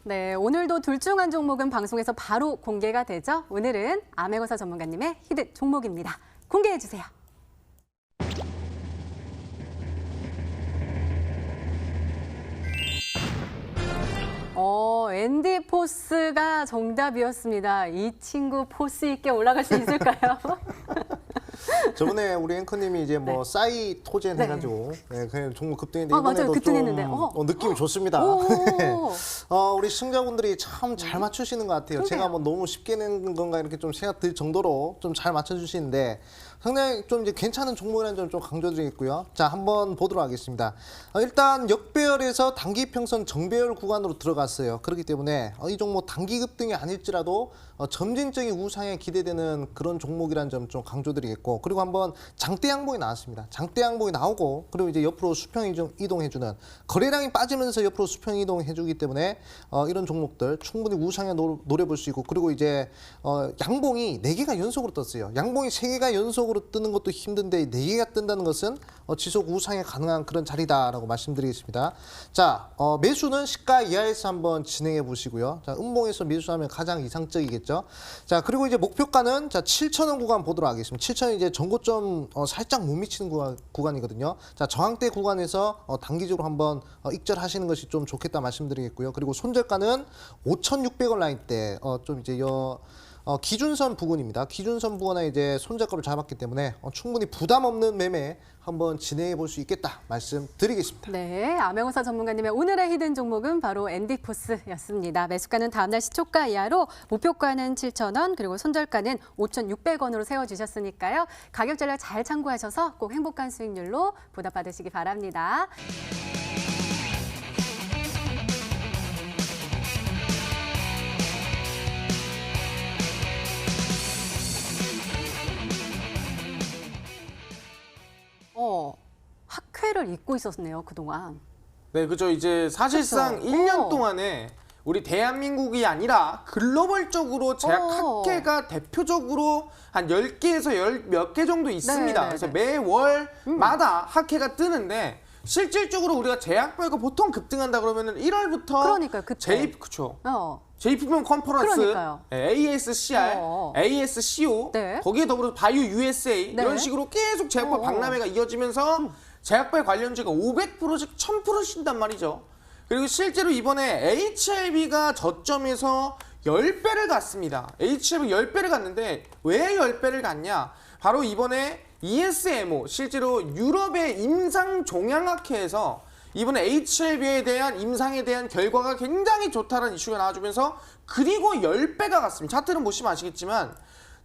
네, 오늘도 둘 중 한 종목은 방송에서 바로 공개가 되죠. 오늘은 암행어사 전문가님의 히든 종목입니다. 공개해 주세요. 앤디 포스가 정답이었습니다. 이 친구 포스 있게 올라갈 수 있을까요? 저번에 우리 앵커님이 이제 뭐 네. 싸이 토젠 네. 해가지고 그냥 종목 급등인데 맞아요. 이번에도 급등했는데. 좀 느낌이 좋습니다. 우리 시청자분들이 참 잘 맞추시는 것 같아요. 그러게요. 제가 뭐 너무 쉽게 낸 건가 이렇게 좀 생각 들 정도로 좀 잘 맞춰주시는데 상당히 좀 이제 괜찮은 종목이라는 점 좀 강조드리겠고요. 자, 한번 보도록 하겠습니다. 일단 역배열에서 단기 평선 정배열 구간으로 들어갔어요. 그렇기 때문에 이 종목 단기 급등이 아닐지라도 점진적인 우상에 기대되는 그런 종목이라는 점 좀 강조드리겠고, 그리고 한번 장대 양봉이 나왔습니다. 장대 양봉이 나오고 그리고 이제 옆으로 수평 이동해주는 거래량이 빠지면서 옆으로 수평 이동해주기 때문에 이런 종목들 충분히 우상에 노려볼 수 있고, 그리고 이제 양봉이 4개가 연속으로 떴어요. 양봉이 3개가 연속으로 뜨는 것도 힘든데 4개가 뜬다는 것은 지속 우상에 가능한 그런 자리다라고 말씀드리겠습니다. 자, 매수는 시가 이하에서 한번 진행해 보시고요. 자, 음봉에서 매수하면 가장 이상적이겠죠. 자, 그리고 이제 목표가는 자 7,000원 구간 보도록 하겠습니다. 7,000원 이제 전고점 살짝 못 미치는 구간이거든요. 자, 저항대 구간에서 단기적으로 한번 익절하시는 것이 좀 좋겠다 말씀드리겠고요. 그리고 손절가는 5,600원 라인대 좀 이제 기준선 부근입니다. 기준선 부근에 이제 손절가를 잡았기 때문에 충분히 부담 없는 매매 한번 진행해 볼 수 있겠다 말씀드리겠습니다. 네, 암행어사 전문가님의 오늘의 히든 종목은 바로 앤디포스였습니다. 매수가는 다음날 시초가 이하로, 목표가는 7,000원, 그리고 손절가는 5,600원으로 세워주셨으니까요. 가격 전략 잘 참고하셔서 꼭 행복한 수익률로 보답받으시기 바랍니다. 학회를 잊고 있었네요, 그동안. 네, 그죠. 이제 사실상 그쵸? 1년 동안에 우리 대한민국이 아니라 글로벌적으로 제약 학회가 대표적으로 한 10개에서 몇 개 정도 있습니다. 네, 그래서 네. 매월마다 학회가 뜨는데 실질적으로 우리가 제약바이오가 보통 급등한다 그러면은 1월부터 그러니까요, 그때. 그쵸. JPM 컨퍼런스, 그러니까요. ASCR, ASCO, 네. 거기에 더불어 바이오 USA 네. 이런 식으로 계속 제약바 박람회가 이어지면서 제약바의 관련주가 500%씩 1000% 쉰단 말이죠. 그리고 실제로 이번에 HLB가 저점에서 10배를 갔습니다. HLB 10배를 갔는데 왜 10배를 갔냐? 바로 이번에 ESMO, 실제로 유럽의 임상종양학회에서 이번에 HLB에 대한 임상에 대한 결과가 굉장히 좋다는 이슈가 나와주면서 그리고 10배가 갔습니다. 차트는 보시면 아시겠지만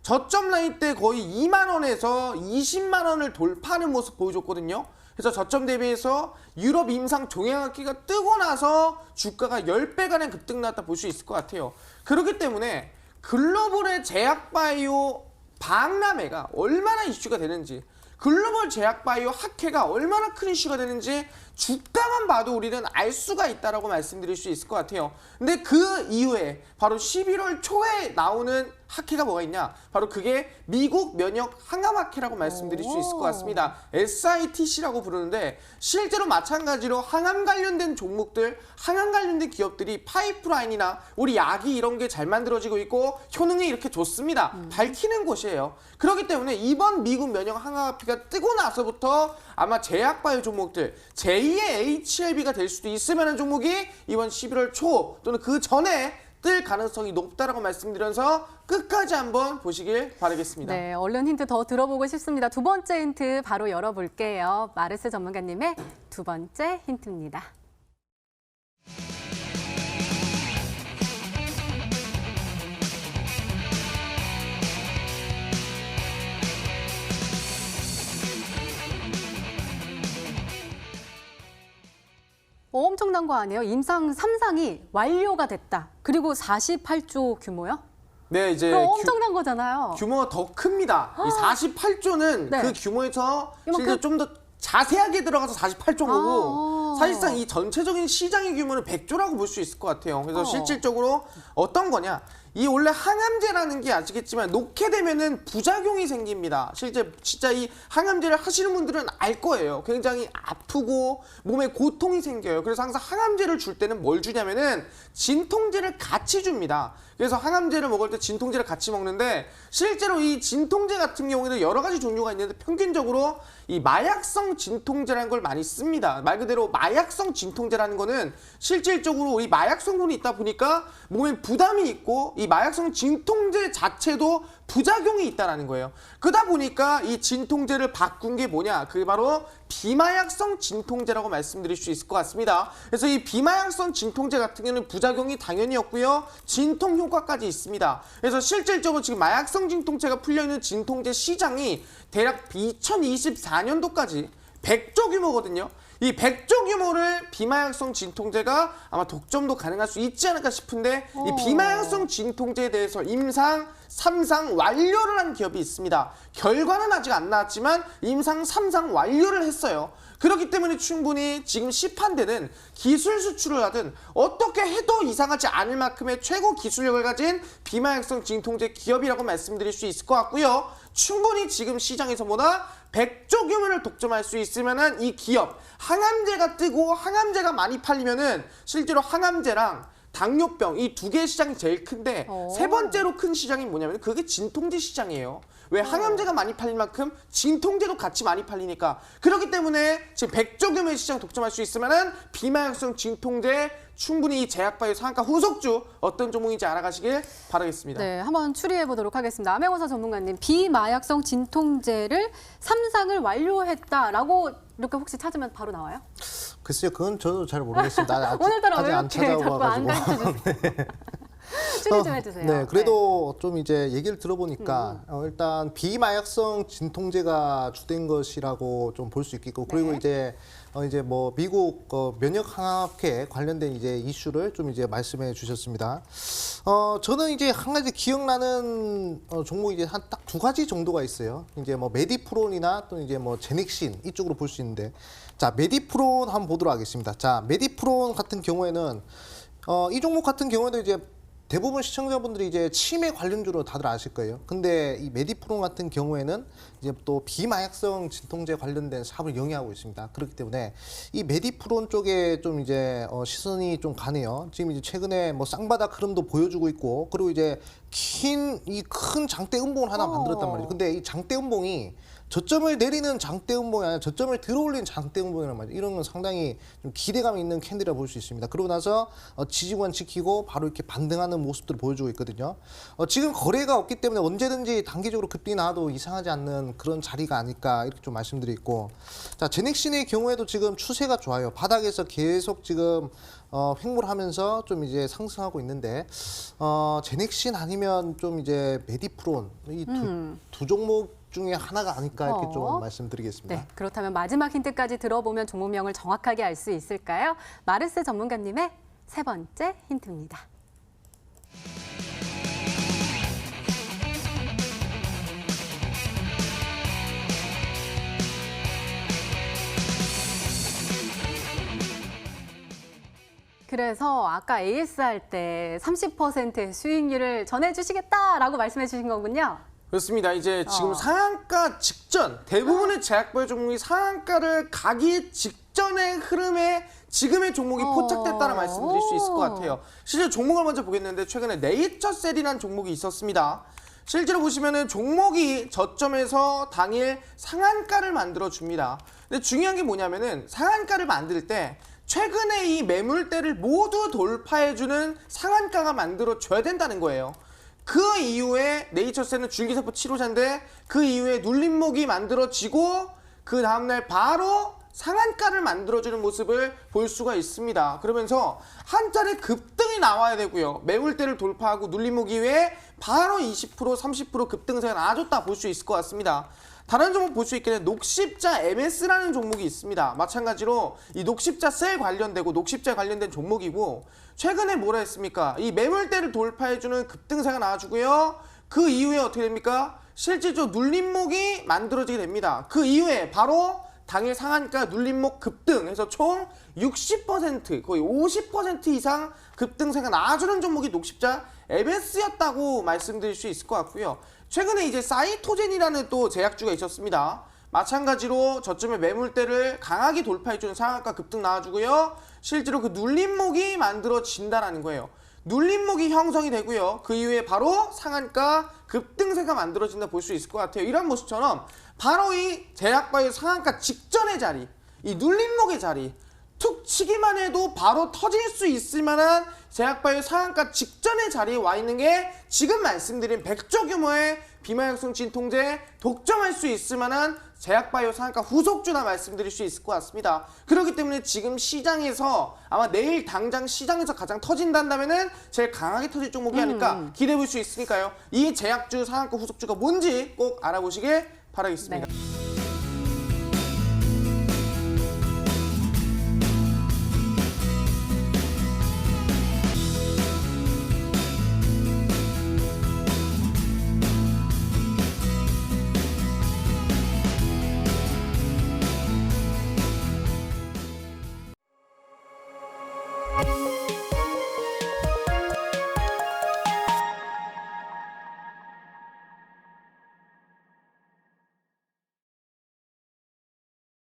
저점 라인 때 거의 2만 원에서 20만 원을 돌파하는 모습 보여줬거든요. 그래서 저점 대비해서 유럽 임상 종양학회가 뜨고 나서 주가가 10배가량 급등 나왔다 볼 수 있을 것 같아요. 그렇기 때문에 글로벌의 제약바이오 박람회가 얼마나 이슈가 되는지, 글로벌 제약바이오 학회가 얼마나 큰 이슈가 되는지 주가만 봐도 우리는 알 수가 있다라고 말씀드릴 수 있을 것 같아요. 근데 그 이후에 바로 11월 초에 나오는 학회가 뭐가 있냐? 바로 그게 미국 면역 항암학회라고 말씀드릴 수 있을 것 같습니다. SITC라고 부르는데 실제로 마찬가지로 항암 관련된 종목들, 항암 관련된 기업들이 파이프라인이나 우리 약이 이런 게 잘 만들어지고 있고 효능이 이렇게 좋습니다. 밝히는 곳이에요. 그렇기 때문에 이번 미국 면역 항암학회가 뜨고 나서부터 아마 제약바이오 종목들, 제2의 HLB가 될 수도 있으면 하는 종목이 이번 11월 초 또는 그 전에 뜰 가능성이 높다라고 말씀드려서 끝까지 한번 보시길 바라겠습니다. 네, 얼른 힌트 더 들어보고 싶습니다. 두 번째 힌트 바로 열어볼게요. 마르스 전문가님의 두 번째 힌트입니다. 엄청난 거 아니에요? 임상 3상이 완료가 됐다. 그리고 48조 규모요? 네, 이제 그럼 엄청난 거잖아요. 규모가 더 큽니다. 이 48조는 네. 그 규모에서 이만큼? 실제 좀 더 자세하게 들어가서 48조인 거고 사실상 이 전체적인 시장의 규모는 100조라고 볼 수 있을 것 같아요. 그래서 실질적으로 어떤 거냐? 이 원래 항암제라는 게 아시겠지만 놓게 되면은 부작용이 생깁니다. 실제 진짜 이 항암제를 하시는 분들은 알 거예요. 굉장히 아프고 몸에 고통이 생겨요. 그래서 항상 항암제를 줄 때는 뭘 주냐면은 진통제를 같이 줍니다. 그래서 항암제를 먹을 때 진통제를 같이 먹는데 실제로 이 진통제 같은 경우에는 여러 가지 종류가 있는데 평균적으로 이 마약성 진통제라는 걸 많이 씁니다. 말 그대로 마약성 진통제라는 거는 실질적으로 우리 마약 성분이 있다 보니까 몸에 부담이 있고 이 마약성 진통제 자체도 부작용이 있다는 거예요. 그러다 보니까 이 진통제를 바꾼 게 뭐냐? 그게 바로 비마약성 진통제라고 말씀드릴 수 있을 것 같습니다. 그래서 이 비마약성 진통제 같은 경우는 부작용이 당연히 없고요. 진통 효과까지 있습니다. 그래서 실질적으로 지금 마약성 진통제가 풀려있는 진통제 시장이 대략 2024년도까지 100조 규모거든요. 이 100조 규모를 비마약성 진통제가 아마 독점도 가능할 수 있지 않을까 싶은데 이 비마약성 진통제에 대해서 임상 3상 완료를 한 기업이 있습니다. 결과는 아직 안 나왔지만 임상 3상 완료를 했어요. 그렇기 때문에 충분히 지금 시판되는 기술 수출을 하든 어떻게 해도 이상하지 않을 만큼의 최고 기술력을 가진 비마약성 진통제 기업이라고 말씀드릴 수 있을 것 같고요. 충분히 지금 시장에서보다 100조 규모를 독점할 수 있을 만한 이 기업, 항암제가 뜨고 항암제가 많이 팔리면은 실제로 항암제랑 당뇨병 이 두 개의 시장이 제일 큰데 세 번째로 큰 시장이 뭐냐면 그게 진통제 시장이에요. 왜 항암제가 많이 팔릴 만큼 진통제도 같이 많이 팔리니까. 그렇기 때문에 지금 100조 규모의 시장 독점할 수 있을 만한 비마약성 진통제 충분히 이 제약바이오 상한가 후속주 어떤 종목인지 알아가시길 바라겠습니다. 네, 한번 추리해 보도록 하겠습니다. 암행어사 전문가님, 비마약성 진통제를 3상을 완료했다라고 이렇게 혹시 찾으면 바로 나와요? 글쎄요, 그건 저도 잘 모르겠습니다. 오늘따라 왜 아직 이렇게 안 자꾸 안 찾아와가지고. 가르쳐주세요? 추리 좀 해주세요. 네, 그래도 좀 이제 얘기를 들어보니까 일단 비마약성 진통제가 주된 것이라고 좀 볼 수 있겠고, 그리고 네. 이제 뭐 미국 면역항암학회 관련된 이제 이슈를 좀 이제 말씀해 주셨습니다. 저는 이제 한 가지 기억나는 종목이 이제 한 딱 두 가지 정도가 있어요. 이제 뭐 메디프론이나 또 이제 뭐 제넥신 이쪽으로 볼 수 있는데, 자 메디프론 한번 보도록 하겠습니다. 자 메디프론 같은 경우에는 이 종목 같은 경우에도 이제 대부분 시청자분들이 이제 치매 관련주로 다들 아실 거예요. 근데 이 메디프론 같은 경우에는 이제 또 비마약성 진통제 관련된 사업을 영위하고 있습니다. 그렇기 때문에 이 메디프론 쪽에 좀 이제 시선이 좀 가네요. 지금 이제 최근에 뭐 쌍바닥 흐름도 보여주고 있고, 그리고 이제 이 큰 장대 음봉을 하나 만들었단 말이에요. 근데 이 장대 음봉이 저점을 내리는 장대 음봉이 아니라 저점을 들어올리는 장대 음봉이란 말이에요. 이런 건 상당히 좀 기대감이 있는 캔디라 볼 수 있습니다. 그러고 나서 지지권 지키고 바로 이렇게 반등하는 모습들을 보여주고 있거든요. 지금 거래가 없기 때문에 언제든지 단기적으로 급등이 나와도 이상하지 않는 그런 자리가 아닐까 이렇게 좀 말씀드리고, 자 제넥신의 경우에도 지금 추세가 좋아요. 바닥에서 계속 지금 횡보하면서 좀 이제 상승하고 있는데, 제넥신 아니면 좀 이제 메디프론 이 두 종목 중에 하나가 아닐까 이렇게 좀 말씀드리겠습니다. 네, 그렇다면 마지막 힌트까지 들어보면 종목명을 정확하게 알 수 있을까요? 마르스 전문가님의 세 번째 힌트입니다. 그래서 아까 AS 할 때 30%의 수익률을 전해주시겠다라고 말씀해 주신 거군요. 그렇습니다. 이제 지금 상한가 직전 대부분의 제약바이오 종목이 상한가를 가기 직전의 흐름에 지금의 종목이 포착됐다는 말씀드릴 수 있을 것 같아요. 실제 종목을 먼저 보겠는데 최근에 네이처셀이라는 종목이 있었습니다. 실제로 보시면은 종목이 저점에서 당일 상한가를 만들어 줍니다. 근데 중요한 게 뭐냐면은 상한가를 만들 때 최근에 이 매물대를 모두 돌파해주는 상한가가 만들어줘야 된다는 거예요. 그 이후에 네이처셀은 줄기세포 치료제인데 그 이후에 눌림목이 만들어지고 그 다음날 바로 상한가를 만들어주는 모습을 볼 수가 있습니다. 그러면서 한 차례 급등이 나와야 되고요. 매물대를 돌파하고 눌림목 이후에 바로 20%, 30% 급등세가 나와줬다 볼 수 있을 것 같습니다. 다른 종목 볼 수 있겠는 녹십자 MS라는 종목이 있습니다. 마찬가지로 이 녹십자 셀 관련되고 녹십자 관련된 종목이고, 최근에 뭐라 했습니까? 이 매물대를 돌파해주는 급등세가 나와주고요. 그 이후에 어떻게 됩니까? 실질적으로 눌림목이 만들어지게 됩니다. 그 이후에 바로 당일 상한가 눌림목 급등해서 총 60% 거의 50% 이상 급등세가 나와주는 종목이 녹십자 MS였다고 말씀드릴 수 있을 것 같고요. 최근에 이제 사이토젠이라는 또 제약주가 있었습니다. 마찬가지로 저점의 매물대를 강하게 돌파해주는 상한가 급등 나와주고요. 실제로 그 눌림목이 만들어진다는 거예요. 눌림목이 형성이 되고요. 그 이후에 바로 상한가 급등세가 만들어진다 볼 수 있을 것 같아요. 이런 모습처럼 바로 이 제약바의 상한가 직전의 자리, 이 눌림목의 자리, 툭 치기만 해도 바로 터질 수 있을 만한 제약바의 상한가 직전의 자리에 와 있는 게 지금 말씀드린 100조 규모의 비만약성 진통제 독점할 수 있을 만한 제약바이오 상한가 후속주나 말씀드릴 수 있을 것 같습니다. 그렇기 때문에 지금 시장에서 아마 내일 당장 시장에서 가장 터진다면은 제일 강하게 터질 종목이 아닐까 기대해 볼 수 있으니까요. 이 제약주 상한가 후속주가 뭔지 꼭 알아보시길 바라겠습니다. 네.